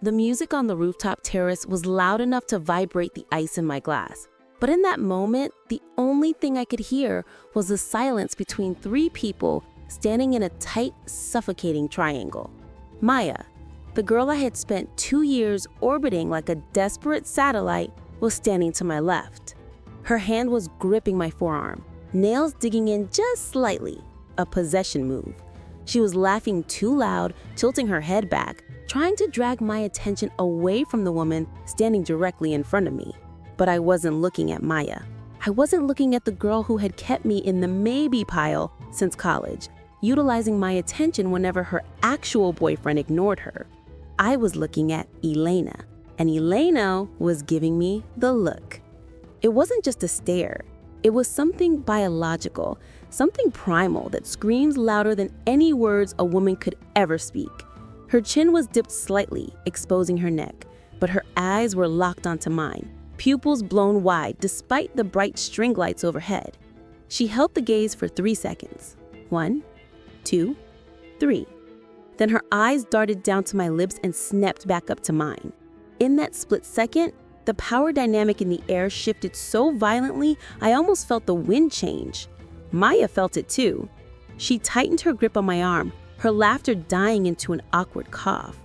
The music on the rooftop terrace was loud enough to vibrate the ice in my glass. But in that moment, the only thing I could hear was the silence between three people standing in a tight, suffocating triangle. Maya, the girl I had spent 2 years orbiting like a desperate satellite, was standing to my left. Her hand was gripping my forearm, nails digging in just slightly, a possession move. She was laughing too loud, tilting her head back, trying to drag my attention away from the woman standing directly in front of me. But I wasn't looking at Maya. I wasn't looking at the girl who had kept me in the maybe pile since college, utilizing my attention whenever her actual boyfriend ignored her. I was looking at Elena, and Elena was giving me the look. It wasn't just a stare. It was something biological, something primal that screams louder than any words a woman could ever speak. Her chin was dipped slightly, exposing her neck, but her eyes were locked onto mine, pupils blown wide despite the bright string lights overhead. She held the gaze for 3 seconds. 1, 2, 3. Then her eyes darted down to my lips and snapped back up to mine. In that split second, the power dynamic in the air shifted so violently I almost felt the wind change. Maya felt it too. She tightened her grip on my arm, her laughter dying into an awkward cough.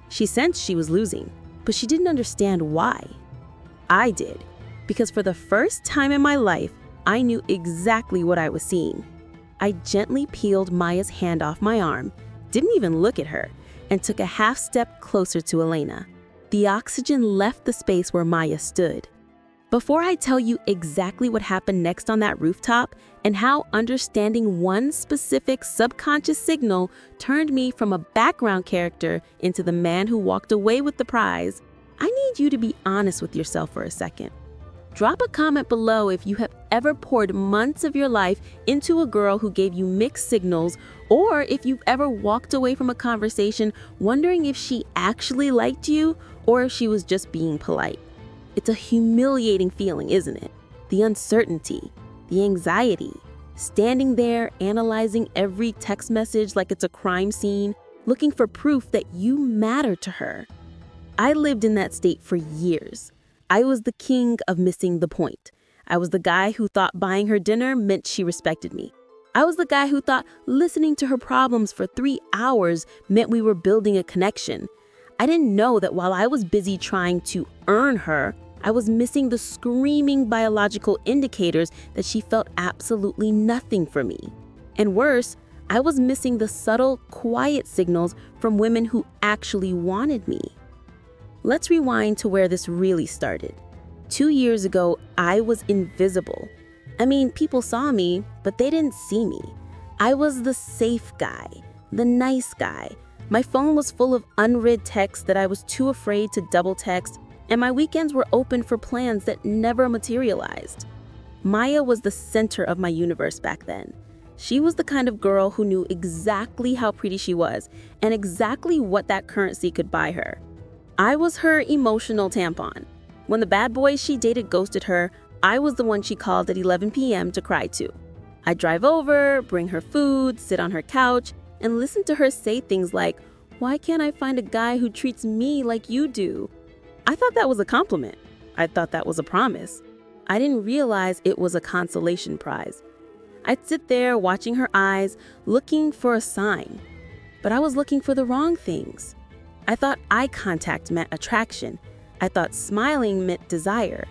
She sensed she was losing, but she didn't understand why. I did, because for the first time in my life, I knew exactly what I was seeing. I gently peeled Maya's hand off my arm, didn't even look at her, and took a half step closer to Elena. The oxygen left the space where Maya stood. Before I tell you exactly what happened next on that rooftop and how understanding one specific subconscious signal turned me from a background character into the man who walked away with the prize, I need you to be honest with yourself for a second. Drop a comment below if you have ever poured months of your life into a girl who gave you mixed signals, or if you've ever walked away from a conversation wondering if she actually liked you or if she was just being polite. It's a humiliating feeling, isn't it? The uncertainty, the anxiety, standing there analyzing every text message like it's a crime scene, looking for proof that you matter to her. I lived in that state for years. I was the king of missing the point. I was the guy who thought buying her dinner meant she respected me. I was the guy who thought listening to her problems for 3 hours meant we were building a connection. I didn't know that while I was busy trying to earn her, I was missing the screaming biological indicators that she felt absolutely nothing for me. And worse, I was missing the subtle, quiet signals from women who actually wanted me. Let's rewind to where this really started. 2 years ago, I was invisible. I mean, people saw me, but they didn't see me. I was the safe guy, the nice guy. My phone was full of unread texts that I was too afraid to double text, and my weekends were open for plans that never materialized. Maya was the center of my universe back then. She was the kind of girl who knew exactly how pretty she was and exactly what that currency could buy her. I was her emotional tampon. When the bad boys she dated ghosted her, I was the one she called at 11 p.m. to cry to. I'd drive over, bring her food, sit on her couch, and listen to her say things like, "Why can't I find a guy who treats me like you do?" I thought that was a compliment. I thought that was a promise. I didn't realize it was a consolation prize. I'd sit there watching her eyes, looking for a sign. But I was looking for the wrong things. I thought eye contact meant attraction. I thought smiling meant desire.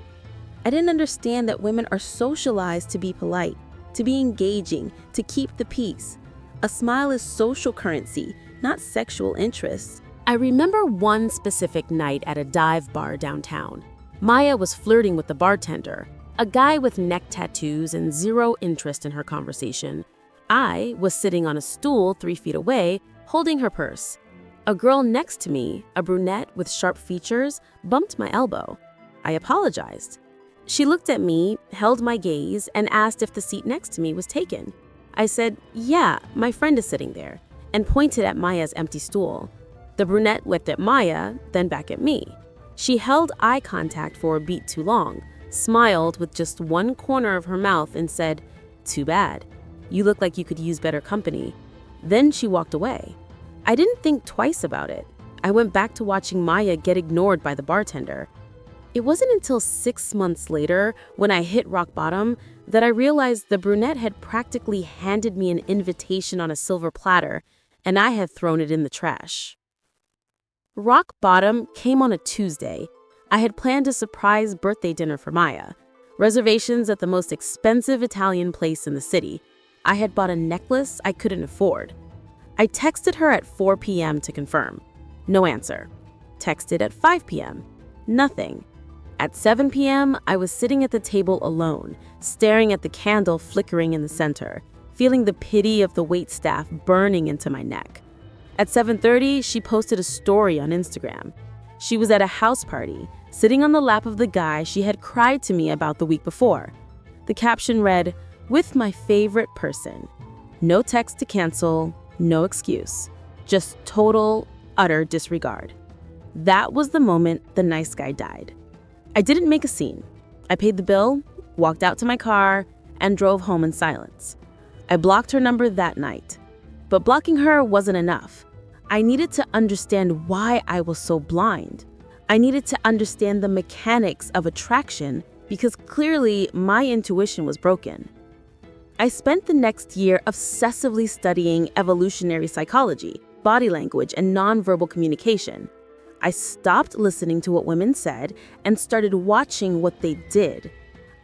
I didn't understand that women are socialized to be polite, to be engaging, to keep the peace. A smile is social currency, not sexual interest. I remember one specific night at a dive bar downtown. Maya was flirting with the bartender, a guy with neck tattoos and zero interest in her conversation. I was sitting on a stool 3 feet away, holding her purse. A girl next to me, a brunette with sharp features, bumped my elbow. I apologized. She looked at me, held my gaze, and asked if the seat next to me was taken. I said, "Yeah, my friend is sitting there," and pointed at Maya's empty stool. The brunette looked at Maya, then back at me. She held eye contact for a beat too long, smiled with just one corner of her mouth, and said, "Too bad. You look like you could use better company." Then she walked away. I didn't think twice about it. I went back to watching Maya get ignored by the bartender. It wasn't until 6 months later, when I hit rock bottom, that I realized the brunette had practically handed me an invitation on a silver platter, and I had thrown it in the trash. Rock bottom came on a Tuesday. I had planned a surprise birthday dinner for Maya. Reservations at the most expensive Italian place in the city. I had bought a necklace I couldn't afford. I texted her at 4 p.m. to confirm. No answer. Texted at 5 p.m. Nothing. At 7 p.m., I was sitting at the table alone, staring at the candle flickering in the center, feeling the pity of the waitstaff burning into my neck. At 7:30, she posted a story on Instagram. She was at a house party, sitting on the lap of the guy she had cried to me about the week before. The caption read, "With my favorite person." No text to cancel, no excuse. Just total, utter disregard. That was the moment the nice guy died. I didn't make a scene. I paid the bill, walked out to my car, and drove home in silence. I blocked her number that night. But blocking her wasn't enough. I needed to understand why I was so blind. I needed to understand the mechanics of attraction because clearly my intuition was broken. I spent the next year obsessively studying evolutionary psychology, body language, and nonverbal communication. I stopped listening to what women said and started watching what they did.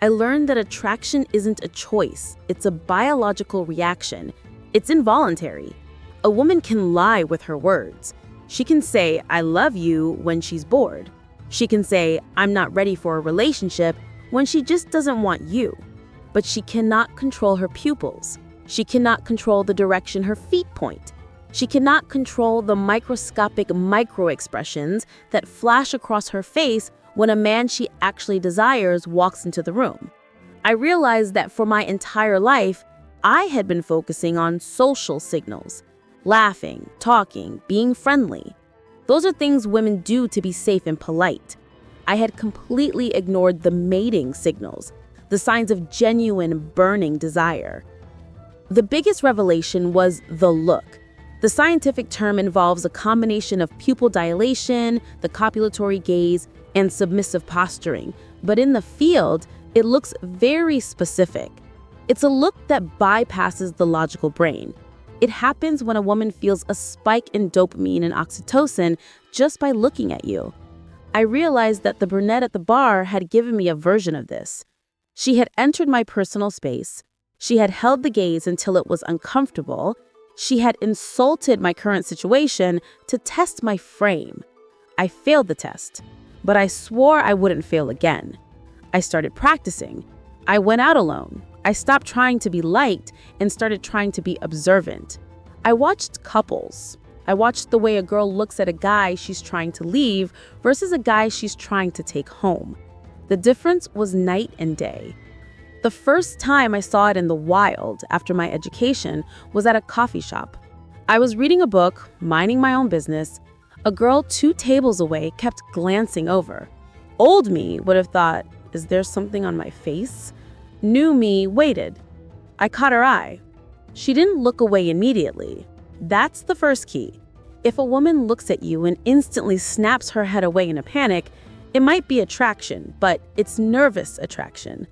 I learned that attraction isn't a choice, it's a biological reaction. It's involuntary. A woman can lie with her words. She can say, "I love you," when she's bored. She can say, "I'm not ready for a relationship," when she just doesn't want you. But she cannot control her pupils. She cannot control the direction her feet point. She cannot control the microscopic micro-expressions that flash across her face when a man she actually desires walks into the room. I realized that for my entire life, I had been focusing on social signals. Laughing, talking, being friendly. Those are things women do to be safe and polite. I had completely ignored the mating signals, the signs of genuine burning desire. The biggest revelation was the look. The scientific term involves a combination of pupil dilation, the copulatory gaze, and submissive posturing. But in the field, it looks very specific. It's a look that bypasses the logical brain. It happens when a woman feels a spike in dopamine and oxytocin just by looking at you. I realized that the brunette at the bar had given me a version of this. She had entered my personal space. She had held the gaze until it was uncomfortable. She had insulted my current situation to test my frame. I failed the test, but I swore I wouldn't fail again. I started practicing. I went out alone. I stopped trying to be liked and started trying to be observant. I watched couples. I watched the way a girl looks at a guy she's trying to leave versus a guy she's trying to take home. The difference was night and day. The first time I saw it in the wild after my education was at a coffee shop. I was reading a book, minding my own business. A girl 2 tables away kept glancing over. Old me would have thought, "Is there something on my face?" New me waited. I caught her eye. She didn't look away immediately. That's the first key. If a woman looks at you and instantly snaps her head away in a panic, it might be attraction, but it's nervous attraction.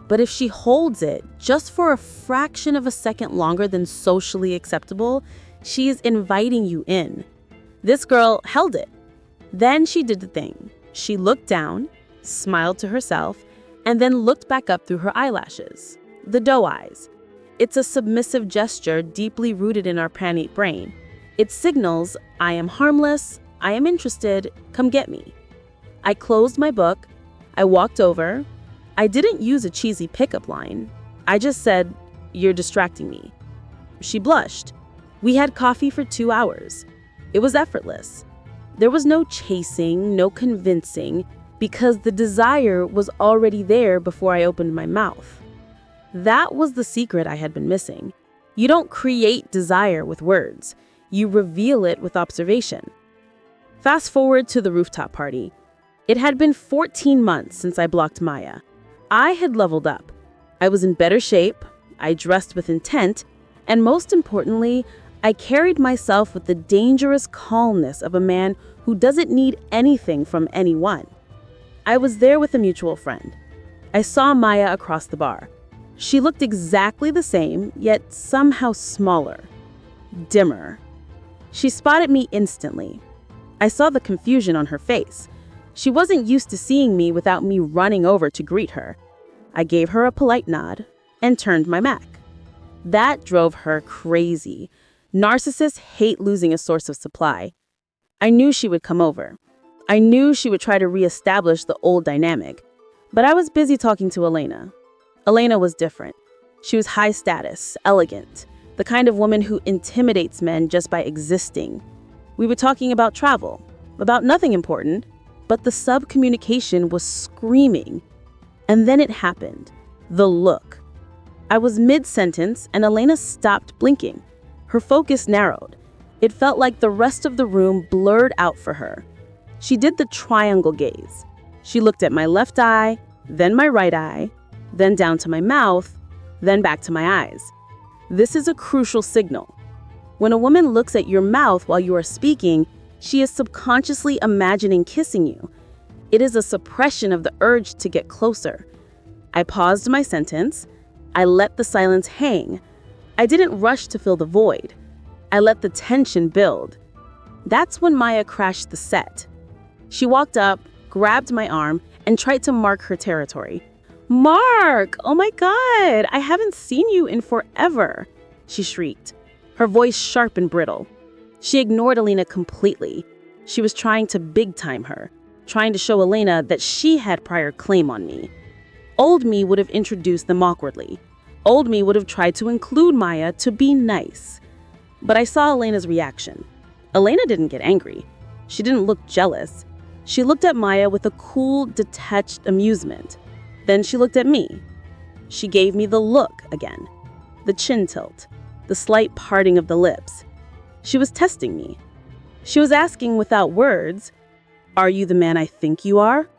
But if she holds it just for a fraction of a second longer than socially acceptable, she is inviting you in. This girl held it. Then she did the thing. She looked down, smiled to herself, and then looked back up through her eyelashes. The doe eyes. It's a submissive gesture deeply rooted in our pranate brain. It signals, "I am harmless, I am interested, come get me." I closed my book. I walked over. I didn't use a cheesy pickup line. I just said, "You're distracting me." She blushed. We had coffee for 2 hours. It was effortless. There was no chasing, no convincing, because the desire was already there before I opened my mouth. That was the secret I had been missing. You don't create desire with words. You reveal it with observation. Fast forward to the rooftop party. It had been 14 months since I blocked Maya. I had leveled up. I was in better shape, I dressed with intent, and most importantly, I carried myself with the dangerous calmness of a man who doesn't need anything from anyone. I was there with a mutual friend. I saw Maya across the bar. She looked exactly the same, yet somehow smaller, dimmer. She spotted me instantly. I saw the confusion on her face. She wasn't used to seeing me without me running over to greet her. I gave her a polite nod and turned my back. That drove her crazy. Narcissists hate losing a source of supply. I knew she would come over. I knew she would try to reestablish the old dynamic. But I was busy talking to Elena. Elena was different. She was high status, elegant, the kind of woman who intimidates men just by existing. We were talking about travel, about nothing important, but the sub-communication was screaming. And then it happened. The look. I was mid-sentence and Elena stopped blinking. Her focus narrowed. It felt like the rest of the room blurred out for her. She did the triangle gaze. She looked at my left eye, then my right eye, then down to my mouth, then back to my eyes. This is a crucial signal. When a woman looks at your mouth while you are speaking, she is subconsciously imagining kissing you. It is a suppression of the urge to get closer. I paused my sentence. I let the silence hang. I didn't rush to fill the void. I let the tension build. That's when Maya crashed the set. She walked up, grabbed my arm, and tried to mark her territory. "Mark! Oh my God! I haven't seen you in forever!" she shrieked, her voice sharp and brittle. She ignored Elena completely. She was trying to big-time her, trying to show Elena that she had prior claim on me. Old me would have introduced them awkwardly. Old me would have tried to include Maya to be nice. But I saw Elena's reaction. Elena didn't get angry. She didn't look jealous. She looked at Maya with a cool, detached amusement. Then she looked at me. She gave me the look again. The chin tilt, the slight parting of the lips. She was testing me. She was asking without words, "Are you the man I think you are?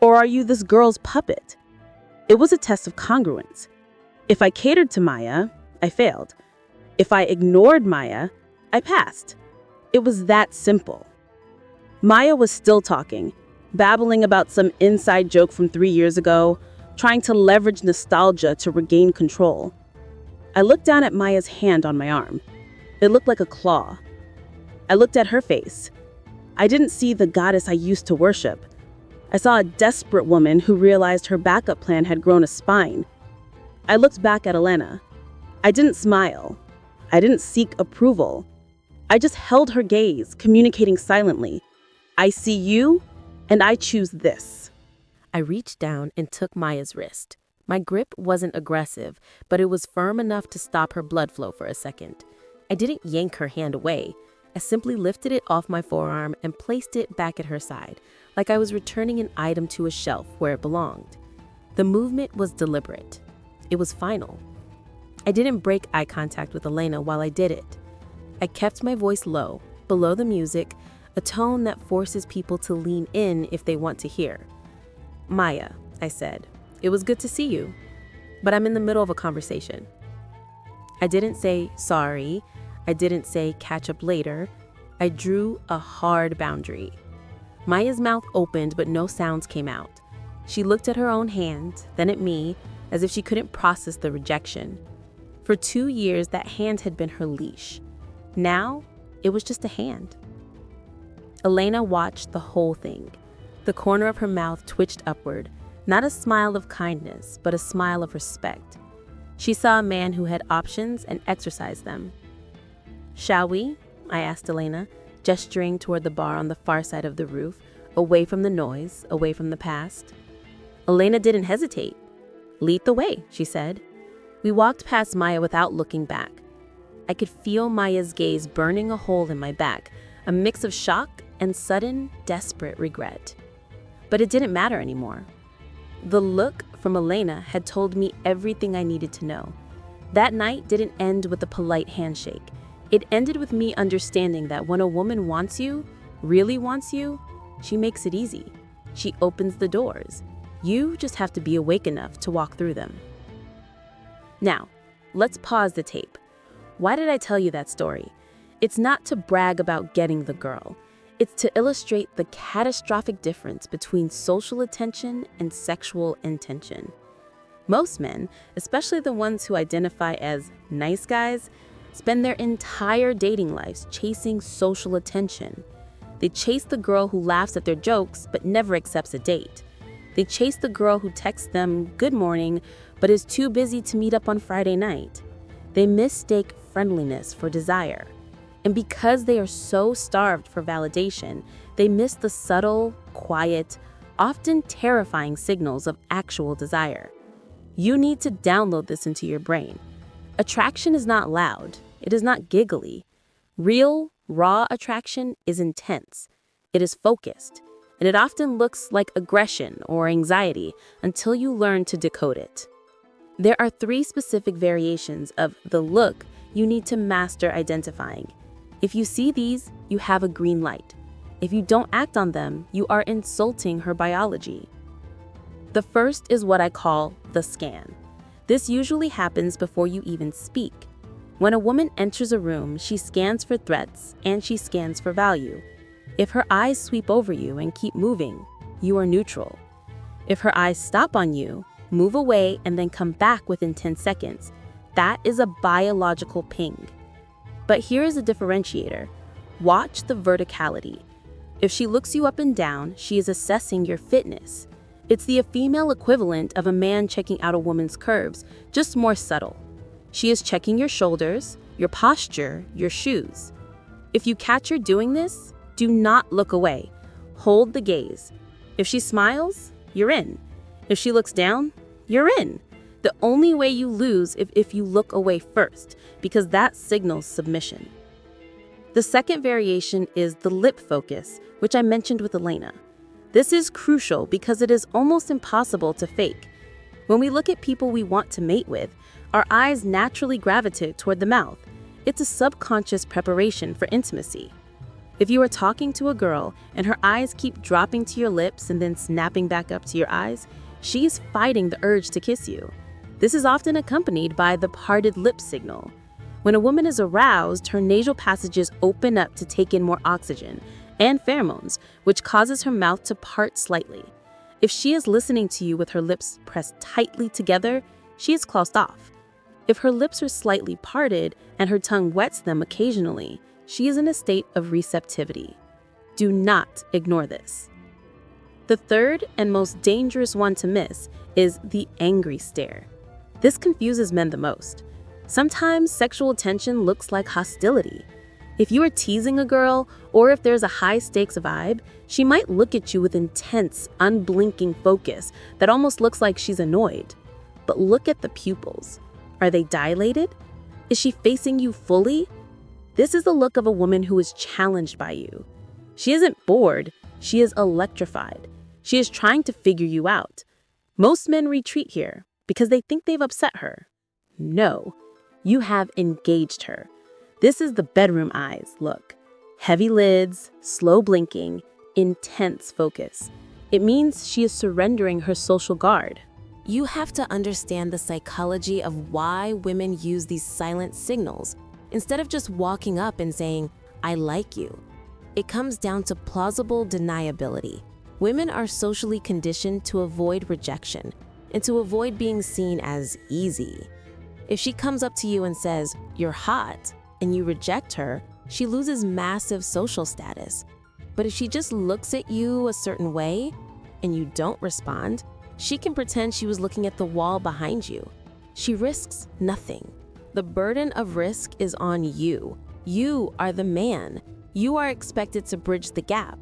Or are you this girl's puppet?" It was a test of congruence. If I catered to Maya, I failed. If I ignored Maya, I passed. It was that simple. Maya was still talking, babbling about some inside joke from 3 years ago, trying to leverage nostalgia to regain control. I looked down at Maya's hand on my arm. It looked like a claw. I looked at her face. I didn't see the goddess I used to worship. I saw a desperate woman who realized her backup plan had grown a spine. I looked back at Elena. I didn't smile. I didn't seek approval. I just held her gaze, communicating silently. "I see you, and I choose this." I reached down and took Maya's wrist. My grip wasn't aggressive, but it was firm enough to stop her blood flow for a second. I didn't yank her hand away. I simply lifted it off my forearm and placed it back at her side, like I was returning an item to a shelf where it belonged. The movement was deliberate. It was final. I didn't break eye contact with Elena while I did it. I kept my voice low, below the music, a tone that forces people to lean in if they want to hear. "Maya," I said, "it was good to see you, but I'm in the middle of a conversation." I didn't say sorry. I didn't say catch up later. I drew a hard boundary. Maya's mouth opened, but no sounds came out. She looked at her own hand, then at me, as if she couldn't process the rejection. For 2 years, that hand had been her leash. Now, it was just a hand. Elena watched the whole thing. The corner of her mouth twitched upward, not a smile of kindness, but a smile of respect. She saw a man who had options and exercised them. "Shall we?" I asked Elena, gesturing toward the bar on the far side of the roof, away from the noise, away from the past. Elena didn't hesitate. "Lead the way," she said. We walked past Maya without looking back. I could feel Maya's gaze burning a hole in my back, a mix of shock and sudden, desperate regret. But it didn't matter anymore. The look from Elena had told me everything I needed to know. That night didn't end with a polite handshake. It ended with me understanding that when a woman wants you, really wants you, she makes it easy. She opens the doors. You just have to be awake enough to walk through them. Now, let's pause the tape. Why did I tell you that story? It's not to brag about getting the girl. It's to illustrate the catastrophic difference between social attention and sexual intention. Most men, especially the ones who identify as nice guys, spend their entire dating lives chasing social attention. They chase the girl who laughs at their jokes but never accepts a date. They chase the girl who texts them good morning but is too busy to meet up on Friday night. They mistake friendliness for desire. And because they are so starved for validation, they miss the subtle, quiet, often terrifying signals of actual desire. You need to download this into your brain. Attraction is not loud. It is not giggly. Real, raw attraction is intense. It is focused. And it often looks like aggression or anxiety until you learn to decode it. There are 3 specific variations of the look you need to master identifying. If you see these, you have a green light. If you don't act on them, you are insulting her biology. The first is what I call the scan. This usually happens before you even speak. When a woman enters a room, she scans for threats and she scans for value. If her eyes sweep over you and keep moving, you are neutral. If her eyes stop on you, move away, and then come back within 10 seconds, that is a biological ping. But here is a differentiator. Watch the verticality. If she looks you up and down, she is assessing your fitness. It's the female equivalent of a man checking out a woman's curves, just more subtle. She is checking your shoulders, your posture, your shoes. If you catch her doing this, do not look away. Hold the gaze. If she smiles, you're in. If she looks down, you're in. The only way you lose is if you look away first, because that signals submission. The second variation is the lip focus, which I mentioned with Elena. This is crucial because it is almost impossible to fake. When we look at people we want to mate with, our eyes naturally gravitate toward the mouth. It's a subconscious preparation for intimacy. If you are talking to a girl and her eyes keep dropping to your lips and then snapping back up to your eyes, she is fighting the urge to kiss you. This is often accompanied by the parted lip signal. When a woman is aroused, her nasal passages open up to take in more oxygen and pheromones, which causes her mouth to part slightly. If she is listening to you with her lips pressed tightly together, she is closed off. If her lips are slightly parted and her tongue wets them occasionally, she is in a state of receptivity. Do not ignore this. The third and most dangerous one to miss is the angry stare. This confuses men the most. Sometimes sexual attention looks like hostility. If you are teasing a girl, or if there's a high-stakes vibe, she might look at you with intense, unblinking focus that almost looks like she's annoyed. But look at the pupils. Are they dilated? Is she facing you fully? This is the look of a woman who is challenged by you. She isn't bored, she is electrified. She is trying to figure you out. Most men retreat here because they think they've upset her. No, you have engaged her. This is the bedroom eyes look. Heavy lids, slow blinking, intense focus. It means she is surrendering her social guard. You have to understand the psychology of why women use these silent signals instead of just walking up and saying, "I like you." It comes down to plausible deniability. Women are socially conditioned to avoid rejection and to avoid being seen as easy. If she comes up to you and says, "You're hot," and you reject her, she loses massive social status. But if she just looks at you a certain way and you don't respond, she can pretend she was looking at the wall behind you. She risks nothing. The burden of risk is on you. You are the man. You are expected to bridge the gap.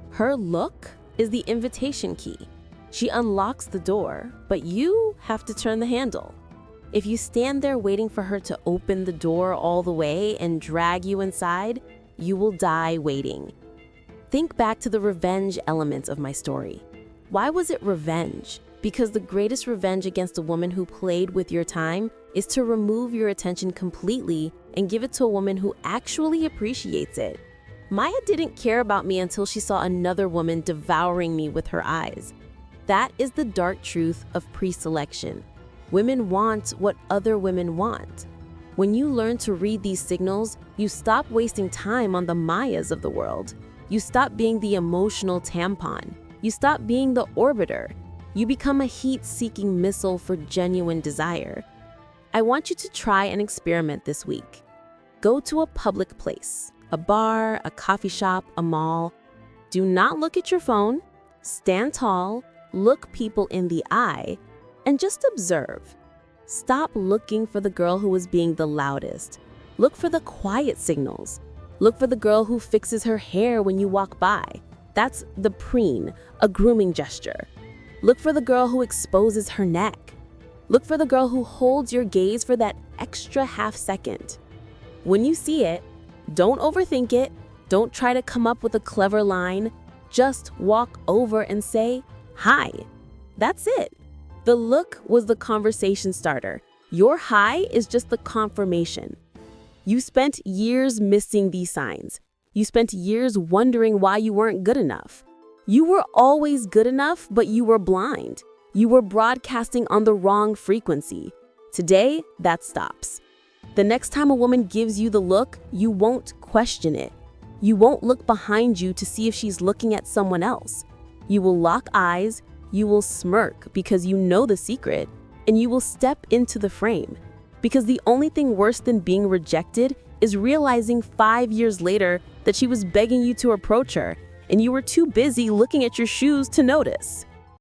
Her look is the invitation key. She unlocks the door, but you have to turn the handle. If you stand there waiting for her to open the door all the way and drag you inside, you will die waiting. Think back to the revenge element of my story. Why was it revenge? Because the greatest revenge against a woman who played with your time is to remove your attention completely and give it to a woman who actually appreciates it. Maya didn't care about me until she saw another woman devouring me with her eyes. That is the dark truth of pre-selection. Women want what other women want. When you learn to read these signals, you stop wasting time on the Mayas of the world. You stop being the emotional tampon. You stop being the orbiter. You become a heat-seeking missile for genuine desire. I want you to try an experiment this week. Go to a public place, a bar, a coffee shop, a mall. Do not look at your phone. Stand tall, look people in the eye, and just observe. Stop looking for the girl who is being the loudest. Look for the quiet signals. Look for the girl who fixes her hair when you walk by. That's the preen, a grooming gesture. Look for the girl who exposes her neck. Look for the girl who holds your gaze for that extra half second. When you see it, don't overthink it. Don't try to come up with a clever line. Just walk over and say, "Hi." That's it. The look was the conversation starter. Your hi is just the confirmation. You spent years missing these signs. You spent years wondering why you weren't good enough. You were always good enough, but you were blind. You were broadcasting on the wrong frequency. Today, that stops. The next time a woman gives you the look, you won't question it. You won't look behind you to see if she's looking at someone else. You will lock eyes, you will smirk because you know the secret, and you will step into the frame. Because the only thing worse than being rejected is realizing 5 years later that she was begging you to approach her, and you were too busy looking at your shoes to notice.